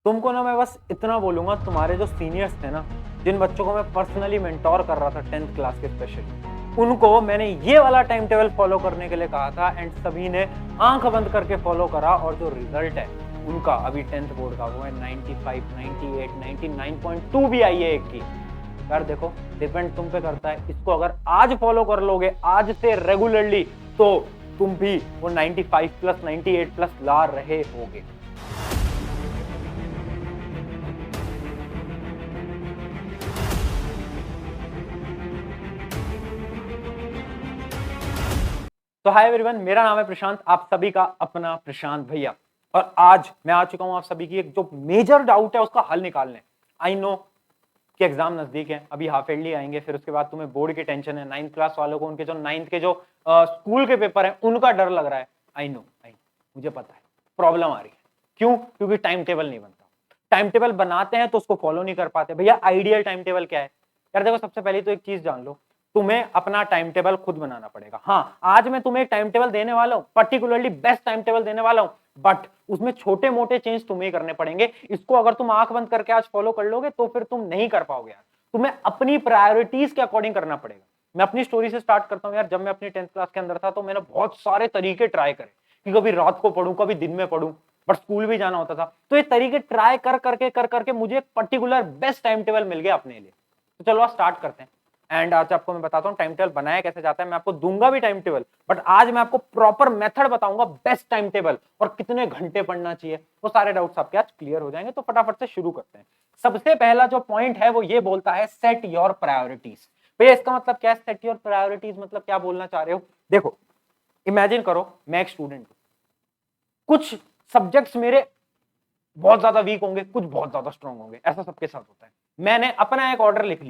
तुमको ना मैं बस इतना बोलूंगा, तुम्हारे जो सीनियर्स थे ना, जिन बच्चों को मैं पर्सनली मेंटोर कर रहा था 10th क्लास के स्पेशली, उनको मैंने ये वाला टाइम टेबल फॉलो करने के लिए कहा था एंड सभी ने आंख बंद करके फॉलो करा और जो रिजल्ट है उनका अभी 10th बोर्ड का वो है 95, 98, 99.2 भी आई है एक की। यार देखो, डिपेंड तुम पे करता है। इसको अगर आज फॉलो कर लोगे आज से रेगुलरली तो तुम भी वो 95 प्लस 98 प्लस ला रहे होगे। तो हाय एवरीवन, मेरा नाम है प्रशांत, आप सभी का अपना प्रशांत भैया। और आज मैं आ चुका हूं आप सभी की एक जो मेजर डाउट है उसका हल निकालने। आई नो कि एग्जाम नजदीक है, अभी हाफ ईयरली आएंगे, फिर उसके बाद तुम्हें बोर्ड की टेंशन है। 9th क्लास वालों को उनके जो 9th के जो स्कूल के पेपर है उनका डर लग रहा है। आई नो, मुझे पता है प्रॉब्लम आ रही है। क्यों? क्योंकि टाइम टेबल नहीं बनता। टाइम टेबल बनाते हैं तो उसको फॉलो नहीं कर पाते। भैया आइडियल टाइम टेबल क्या है? यार देखो, सबसे पहले तो एक चीज जान लो, तुम्हें अपना टाइम टेबल खुद बनाना पड़ेगा। हाँ, आज मैं तुम्हें एक टाइम टेबल देने वाला हूं, पर्टिकुलरली बेस्ट टाइम टेबल देने वाला हूं, बट उसमें छोटे मोटे चेंज तुम्हें ही करने पड़ेंगे। इसको अगर तुम आंख बंद करके आज फॉलो कर लोगे तो फिर तुम नहीं कर पाओगे यार। तुम्हें अपनी प्रायोरिटीज के अकॉर्डिंग करना पड़ेगा। मैं अपनी स्टोरी से स्टार्ट करता हूं यार। जब मैं अपनी 10th क्लास के अंदर था तो मैंने बहुत सारे तरीके ट्राई करे कि कभी रात को पढ़ूं, कभी दिन में पढ़ूं, बट स्कूल भी जाना होता था। तो ये तरीके ट्राई कर करके मुझे एक पर्टिकुलर बेस्ट टाइम टेबल मिल गया अपने लिए। तो चलो आज स्टार्ट करते हैं। एंड आज आपको मैं बताता हूँ टाइम टेबल बनाया कैसे जाता है। मैं आपको दूंगा भी टाइम टेबल, बट आज मैं आपको प्रॉपर मेथड बताऊंगा, बेस्ट टाइम टेबल और कितने घंटे पढ़ना चाहिए। वो सारे डाउट्स आपके आज क्लियर हो जाएंगे। तो फटाफट से शुरू करते हैं। सबसे पहला जो पॉइंट है वो ये बोलता है सेट योर प्रायोरिटीज। भैया इसका मतलब क्या है? सेट योर प्रायोरिटीज मतलब क्या बोलना चाह रहे हो? देखो, इमेजिन करो मैं एक स्टूडेंट हूं, कुछ सब्जेक्ट्स मेरे बहुत ज्यादा वीक होंगे, कुछ बहुत ज्यादा स्ट्रांग होंगे, ऐसा सबके साथ होता है। मैंने अपना एक ऑर्डर लिख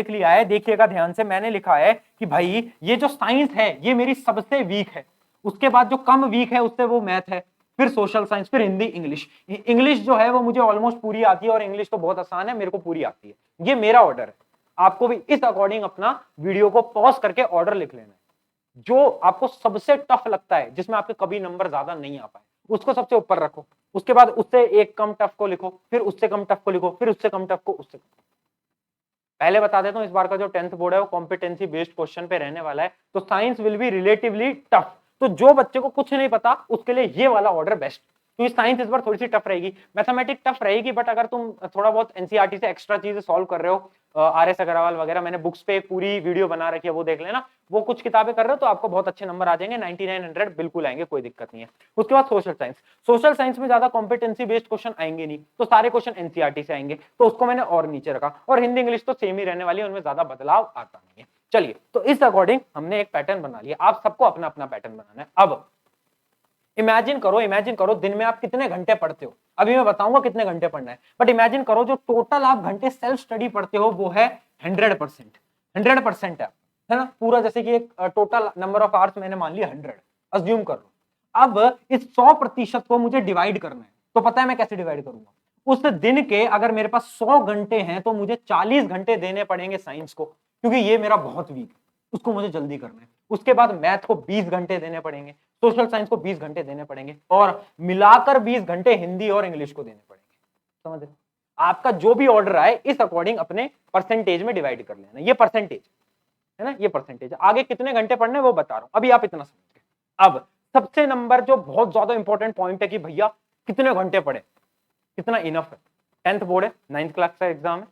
लिया है। देखिएगा ध्यान से, मैंने लिखा है कि भाई ये जो साइंस है ये मेरी सबसे वीक है। उसके बाद जो कम वीक है उससे वो मैथ है, फिर सोशल साइंस, फिर हिंदी, इंग्लिश। इंग्लिश जो है वो मुझे ऑलमोस्ट पूरी आती है और इंग्लिश तो बहुत आसान है, मेरे को पूरी आती है। ये मेरा ऑर्डर है। आपको भी इस अकॉर्डिंग अपना वीडियो को पॉज करके ऑर्डर लिख लेना है। जो आपको सबसे टफ लगता है, जिसमें आपके कभी नंबर ज्यादा नहीं आ पाए, उसको सबसे ऊपर रखो। उसके बाद उससे एक कम टफ को लिखो, फिर उससे कम टफ को लिखो, फिर उससे कम टफ को, उससे पहले बता देता हूं, इस बार का जो 10th बोर्ड है वो कॉम्पिटेंसी बेस्ड क्वेश्चन पे रहने वाला है। तो science will be relatively tough. तो जो बच्चे को कुछ नहीं पता उसके लिए ये वाला ऑर्डर बेस्ट, क्योंकि साइंस इस बार थोड़ी सी टफ रहेगी, मैथमेटिक्स टफ रहेगी, बट अगर तुम थोड़ा बहुत एनसीईआरटी से एक्स्ट्रा चीजें सॉल्व कर रहे हो, आर एस अग्रवाल वगैरह, मैंने बुक्स पे पूरी वीडियो बना रखी है, वो देख लेना। वो कुछ किताबें कर रहे हो तो आपको बहुत अच्छे नंबर आ जाएंगे, 9900 बिल्कुल आएंगे, कोई दिक्कत नहीं है। उसके बाद सोशल साइंस में ज्यादा कॉम्पिटेंसी बेस्ड क्वेश्चन आएंगे नहीं, तो सारे क्वेश्चन एनसीईआरटी से आएंगे, तो उसको मैंने और नीचे रखा। और हिंदी इंग्लिश तो सेम ही रहने वाली है, उनमें ज्यादा बदलाव आता नहीं है। चलिए, तो इस अकॉर्डिंग हमने एक पैटर्न बना लिया। आप सबको अपना अपना पैटर्न बनाना है। अब इमेजिन करो दिन में आप कितने घंटे पढ़ते हो। अभी मैं बताऊंगा कितने घंटे पढ़ना है, बट इमेजिन करो जो टोटल आप घंटे सेल्फ स्टडी पढ़ते हो वो है 100%। 100% है ना पूरा, जैसे कि एक टोटल नंबर ऑफ आवर्स मैंने मान लिया 100, अज्यूम कर लो। अब इस 100% को मुझे डिवाइड करना है, तो पता है मैं कैसे डिवाइड करूंगा? उस दिन के अगर मेरे पास 100 घंटे हैं तो मुझे 40 घंटे देने पड़ेंगे साइंस को, क्योंकि ये मेरा बहुत वीक है, उसको मुझे जल्दी करना है। उसके बाद मैथ को 20 घंटे देने पड़ेंगे, सोशल साइंस को 20 घंटे देने पड़ेंगे, और मिलाकर 20 घंटे हिंदी और इंग्लिश को देने पड़ेंगे। समझ रहे? आपका जो भी ऑर्डर आए इस अकॉर्डिंग अपने परसेंटेज में डिवाइड कर लेना। ये परसेंटेज है ना, ये परसेंटेज। आगे कितने घंटे पढ़ने वो बता रहा हूं, अभी आप इतना समझ गए। अब सबसे नंबर जो बहुत ज्यादा इंपॉर्टेंट पॉइंट है कि भैया कितने घंटे पढ़े, कितना इनफ है। 10th बोर्ड है, 9th क्लास का एग्जाम है,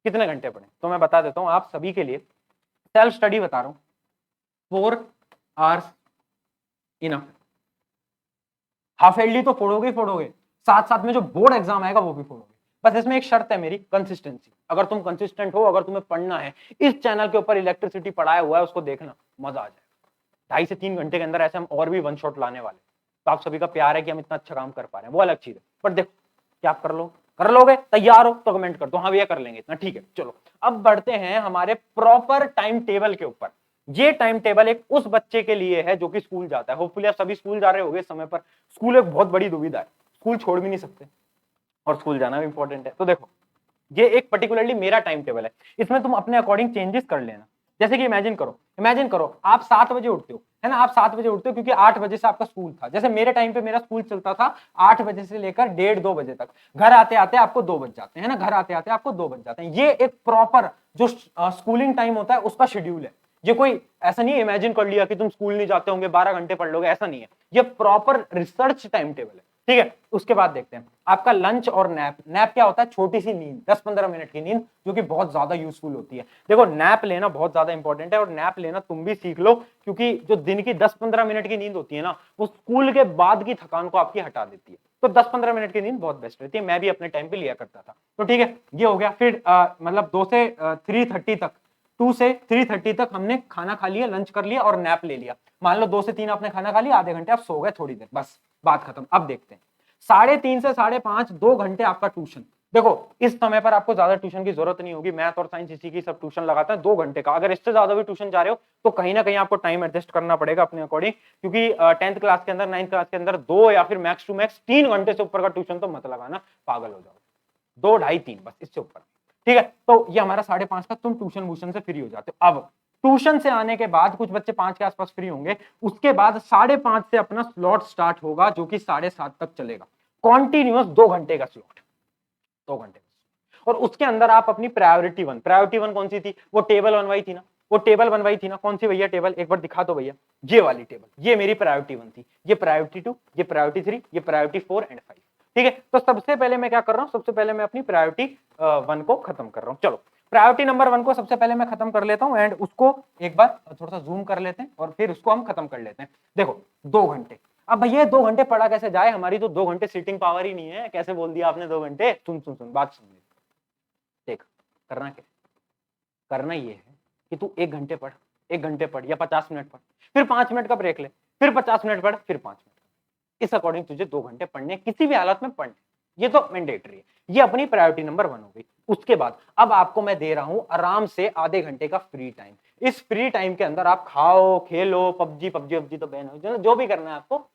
कितने घंटे पढ़े? तो मैं बता देता हूं आप सभी के लिए, सेल्फ स्टडी बता रहा हूं, 4 आवर्स इनफ। हाफ ईयरली तो फोड़ोगे, साथ साथ में जो बोर्ड एग्जाम आएगा वो भी फोड़ोगे। बस इसमें एक शर्त है मेरी, कंसिस्टेंसी। अगर तुम कंसिस्टेंट हो, अगर तुम्हें पढ़ना है, इस चैनल के ऊपर इलेक्ट्रिसिटी पढ़ाया हुआ है, उसको देखना, मजा आ जाएगा। 2.5 से 3 घंटे के अंदर ऐसे हम और भी वन शॉट लाने वाले। तो आप सभी का प्यार है कि हम इतना अच्छा काम कर पा रहे हैं, वो अलग चीज है। बट देखो, क्या आप कर लोगे? तैयार हो तो कमेंट कर दो, हाँ भैया कर लेंगे इतना, ठीक है। चलो अब बढ़ते हैं हमारे प्रॉपर टाइम टेबल के ऊपर। ये टाइम टेबल एक उस बच्चे के लिए है जो कि स्कूल जाता है। होपफुली आप सभी स्कूल जा रहे होंगे समय पर। स्कूल एक बहुत बड़ी दुविधा है, स्कूल छोड़ भी नहीं सकते और स्कूल जाना भी इंपॉर्टेंट है। तो देखो, ये एक पर्टिकुलरली मेरा टाइम टेबल है, इसमें तुम अपने अकॉर्डिंग चेंजेस कर लेना। जैसे कि इमेजिन करो आप 7 बजे उठते हो, है ना, आप 7 बजे उठते हो क्योंकि 8 बजे से आपका स्कूल था। जैसे मेरे टाइम पे मेरा स्कूल चलता था 8 बजे से लेकर 1:30-2 बजे तक, घर आते आते आपको 2 बज जाते हैं ना, घर आते आते आपको 2 बज जाते हैं। ये एक प्रॉपर जो स्कूलिंग टाइम होता है उसका शेड्यूल है। ये कोई ऐसा नहीं है इमेजिन कर लिया कि तुम स्कूल नहीं जाते होंगे 12 घंटे पढ़ लोगे, ऐसा नहीं है, ये प्रॉपर रिसर्च टाइम टेबल है। ठीक है, उसके बाद देखते हैं आपका लंच और नैप। नैप क्या होता है? छोटी सी नींद, 10-15 मिनट की नींद, जो कि बहुत ज्यादा यूजफुल होती है। देखो नैप लेना बहुत ज्यादा इंपॉर्टेंट है, और नैप लेना तुम भी सीख लो, क्योंकि जो दिन की 10-15 मिनट की नींद होती है ना, वो स्कूल के बाद की थकान को आपकी हटा देती है। तो 10-15 मिनट की नींद बहुत बेस्ट रहती है, मैं भी अपने टाइम पे लिया करता था। तो ठीक है, ये हो गया। फिर मतलब 2 से 3:30 तक, 2 से 3:30 तक हमने खाना खा लिया, लंच कर लिया और नैप ले लिया। मान लो 2 से 3 आपने खाना खा लिया, आधे घंटे आप सो गए थोड़ी देर, बस बात खत्म। अब देखते हैं 3:30 से 5:30, 2 घंटे आपका ट्यूशन। देखो इस समय पर आपको ज्यादा ट्यूशन की जरूरत नहीं होगी, मैथ और साइंस इसी की सब ट्यूशन लगाते हैं 2 घंटे का। अगर इससे ज्यादा भी ट्यूशन जा रहे हो तो कहीं ना कहीं आपको टाइम एडजस्ट करना पड़ेगा अपने अकॉर्डिंग, क्योंकि 10th क्लास के अंदर, 9th क्लास के अंदर 2 या फिर मैक्स टू मैक्स 3 घंटे से ऊपर का ट्यूशन तो मत लगाना, पागल हो जाओ। 2, ढाई, 3 बस, इससे ऊपर। ठीक है, तो ये हमारा 5:30 का, तुम ट्यूशन वूशन से फ्री हो जाते हो। अब ट्यूशन से आने के बाद कुछ बच्चे 5 के आसपास फ्री होंगे, उसके बाद 5:30 से अपना स्लॉट स्टार्ट होगा, जो कि 7:30 तक चलेगा। कॉन्टिन्यूअस 2 घंटे का स्लॉट, 2 घंटे। और उसके अंदर आप अपनी प्रायोरिटी वन कौन सी थी? वो टेबल बनवाई थी ना, वो टेबल बनवाई थी ना, कौन सी भैया टेबल? एक बार दिखा दो भैया, ये वाली टेबल, ये मेरी प्रायोरिटी 1 थी, ये प्रायोरिटी 2, ये प्रायोरिटी 3, ये प्रायोरिटी 4 एंड 5। ठीक है, तो सबसे पहले मैं क्या कर रहा हूं? सबसे पहले मैं अपनी प्रायोरिटी 1 को खत्म कर रहा हूं। चलो प्रायोरिटी नंबर 1 को सबसे पहले मैं खत्म कर लेता हूं, एंड उसको एक बार थोड़ा सा जूम कर लेते हैं और फिर उसको हम खत्म कर लेते हैं। देखो 2 घंटे। अब भैया 2 घंटे पढ़ा कैसे जाए? हमारी तो 2 घंटे सीटिंग पावर ही नहीं है। कैसे बोल दिया आपने 2 घंटे? सुन सुन सुन, बात सुन। देख, करना क्या? करना ये है कि तू 1 घंटे पढ़, 1 घंटे पढ़ या 50 मिनट पढ़, फिर 5 मिनट का ब्रेक ले, फिर 50 मिनट पढ़, फिर 5 मिनट। इस अकॉर्डिंग तुझे 2 घंटे पढ़ने, किसी भी हालत में पढ़ने, ये तो मैंडेटरी है। ये अपनी प्रायोरिटी नंबर 1 हो गई। उसके बाद अब आपको मैं दे रहा हूं आराम से आधे घंटे का फ्री टाइम। इस फ्री टाइम के अंदर आप खाओ, खेलो, पबजी तो बैन हो, जो भी करना है आपको,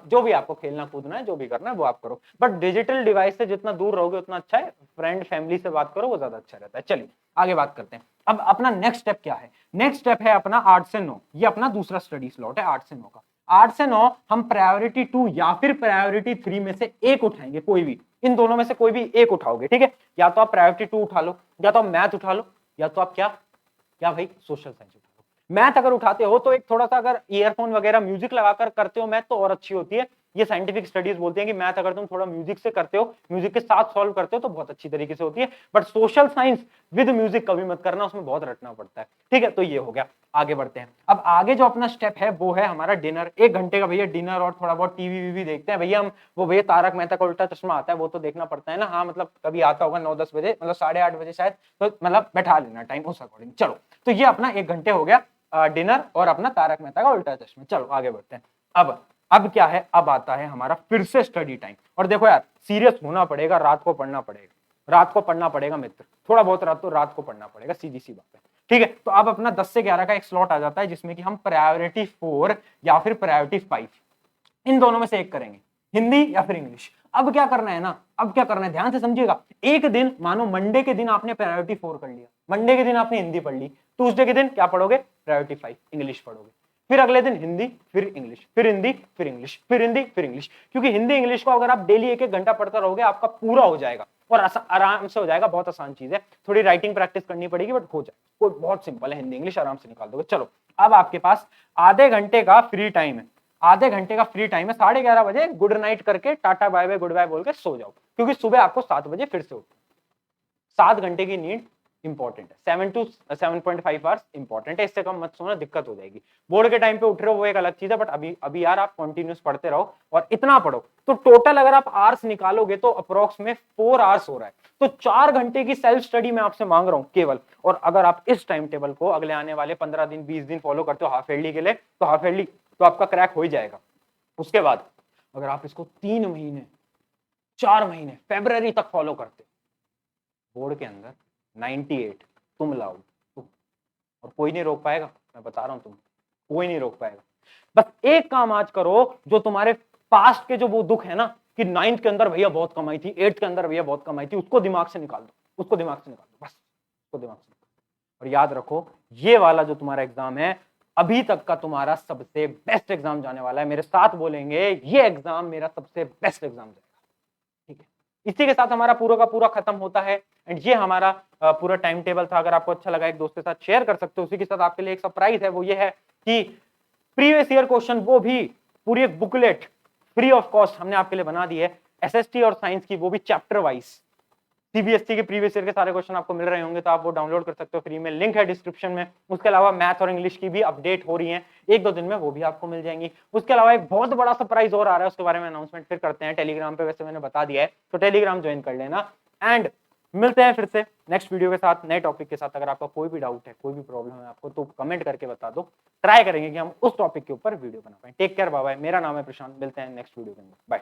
जो भी आपको खेलना कूदना है, जो भी करना है वो आप करो, बट डिजिटल डिवाइस से जितना दूर रहोगे उतना अच्छा है। फ्रेंड फैमिली से बात करो, वो ज्यादा अच्छा रहता है। चलिए आगे बात करते हैं। अब अपना नेक्स्ट स्टेप क्या है? नेक्स्ट स्टेप है अपना 8 से 9, ये अपना दूसरा स्टडी स्लॉट है 8 से 9 का। 8 से 9 हम प्रायोरिटी 2 या फिर प्रायोरिटी 3 में से एक उठाएंगे, कोई भी, इन दोनों में से कोई भी एक उठाओगे। ठीक है, या तो आप प्रायोरिटी 2 उठा लो, या तो आप मैथ उठा लो, या तो आप क्या क्या भाई सोशल साइंस उठा लो। मैथ अगर उठाते हो तो एक थोड़ा सा, अगर ईयरफोन वगैरह म्यूजिक लगाकर करते हो मैथ तो और अच्छी होती है। ये साइंटिफिक स्टडीज बोलती हैं कि मैथ अगर तुम थोड़ा म्यूजिक से करते हो, म्यूजिक के साथ सॉल्व करते हो तो बहुत अच्छी तरीके से होती है। But social science with music कभी मत करना, उसमें बहुत रटना पड़ता है। ठीक है, तो ये हो गया। आगे बढ़ते हैं। अब आगे जो अपना स्टेप है वो है हमारा डिनर। 1 घंटे का भैया डिनर, और थोड़ा बहुत टीवी वीवी देखते हैं भैया हम। वो भैया तारक मेहता का उल्टा चश्मा आता है, वो तो देखना पड़ता है ना। हाँ मतलब कभी आता होगा 9-10 बजे, मतलब 8:30 बजे शायद, तो मतलब बैठा लेना टाइम उस अकॉर्डिंग। चलो, तो ये अपना 1 घंटे हो गया डिनर और अपना तारक मेहता का उल्टा चश्मा। चलो आगे बढ़ते हैं। अब क्या है? अब आता है हमारा फिर से स्टडी टाइम। और देखो यार, सीरियस होना पड़ेगा, रात को पढ़ना पड़ेगा, रात को पढ़ना पड़ेगा मित्र, थोड़ा बहुत रात को पढ़ना पड़ेगा, सीधी सी बात है। ठीक है, तो अब अपना 10 से 11 का एक स्लॉट आ जाता है, जिसमें कि हम प्रायोरिटी 4 या फिर प्रायोरिटी 5, इन दोनों में से एक करेंगे, हिंदी या फिर इंग्लिश। अब क्या करना है ना, अब क्या करना है, ध्यान से समझिएगा। एक दिन, मानो मंडे के दिन आपने प्रायोरिटी 4 कर लिया, मंडे के दिन आपने हिंदी पढ़ ली, ट्यूसडे के दिन क्या पढ़ोगे? प्रायोरिटी 5 इंग्लिश पढ़ोगे, फिर अगले दिन हिंदी, फिर इंग्लिश, फिर हिंदी, फिर इंग्लिश, फिर हिंदी, फिर इंग्लिश। क्योंकि हिंदी इंग्लिश को अगर आप डेली 1-1 घंटा पढ़ते रहोगे, आपका पूरा हो जाएगा और आराम से हो जाएगा। बहुत आसान चीज है, थोड़ी राइटिंग प्रैक्टिस करनी पड़ेगी बट हो जाए, कोई बहुत सिंपल है, हिंदी इंग्लिश आराम से निकाल दोगे। चलो, अब आपके पास आधे घंटे का फ्री टाइम है, आधे घंटे का फ्री टाइम है। 11:30 बजे गुड नाइट करके, tata bye bye good bye बोल के सो जाओ, क्योंकि सुबह आपको 7 बजे फिर से उठो। 7 घंटे की नींद इंपॉर्टेंट है, 7 to 7.5 आवर्स इंपॉर्टेंट है, इससे कम मत सोना, दिक्कत हो जाएगी। बोर्ड के टाइम पे उठ रहे हो वो एक अलग चीज है, बट अभी यार आप कंटिन्यूस पढ़ते रहो और इतना पढ़ो, तो टोटल अगर आप आवर्स निकालोगे तो अप्रोक्स में 4 आवर्स हो रहा है। तो 4 घंटे की सेल्फ स्टडी मैं आपसे मांग रहा हूं केवल। और अगर आप इस टाइम टेबल को अगले आने वाले 15 दिन 20 दिन फॉलो करते हो हाफ ईयरली के लिए, तो हाफ ईयरली तो आपका क्रैक हो ही जाएगा। उसके बाद अगर आप इसको 3 महीने 4 महीने फरवरी तक फॉलो करते, बोर्ड के अंदर 98 तुम लाओ, और कोई नहीं रोक पाएगा, मैं बता रहा हूं, तुम कोई नहीं रोक पाएगा। बस एक काम आज करो, जो तुम्हारे पास्ट के जो वो दुख है ना, कि 9th के अंदर भैया बहुत कमाई थी, 8th के अंदर भैया बहुत कमाई थी, उसको दिमाग से निकाल दो, बस उसको दिमाग से निकाल दो। और याद रखो, ये वाला जो तुम्हारा एग्जाम है अभी तक का तुम्हारा सबसे बेस्ट एग्जाम जाने वाला है। मेरे साथ बोलेंगे ये एग्जाम मेरा सबसे बेस्ट एग्जाम जाएगा। ठीक है, इसी के साथ हमारा पूरा का पूरा खत्म होता है। एंड ये हमारा पूरा टाइम टेबल था। अगर आपको अच्छा लगा एक दोस्त के साथ शेयर कर सकते हो। उसी के साथ आपके लिए एक सरप्राइज है, वो ये है कि प्रीवियस ईयर क्वेश्चन, वो भी पूरी एक बुकलेट फ्री ऑफ कॉस्ट हमने आपके लिए बना दी है, एसएसटी और साइंस की, वो भी चैप्टर वाइज। सीबीएसई के प्रीवियस ईयर के सारे क्वेश्चन आपको मिल रहे होंगे, तो आप वो डाउनलोड कर सकते हो फ्री में, लिंक है डिस्क्रिप्शन में। उसके अलावा मैथ और इंग्लिश की भी अपडेट हो रही है, एक दो दिन में वो भी आपको मिल जाएंगी। उसके अलावा एक बहुत बड़ा सरप्राइज और आ रहा है, उसके बारे में अनाउंसमेंट फिर करते हैं टेलीग्राम पे, वैसे मैंने बता दिया है, तो टेलीग्राम ज्वाइन कर लेना। एंड मिलते हैं फिर से नेक्स्ट वीडियो के साथ, नए टॉपिक के साथ। अगर आपका कोई भी डाउट है, कोई भी प्रॉब्लम है आपको, तो कमेंट करके बता दो, ट्राई करेंगे कि हम उस टॉपिक के ऊपर वीडियो बना पाए। Take care, bye bye. मेरा नाम है प्रशांत, मिलते हैं नेक्स्ट वीडियो के अंदर, बाय।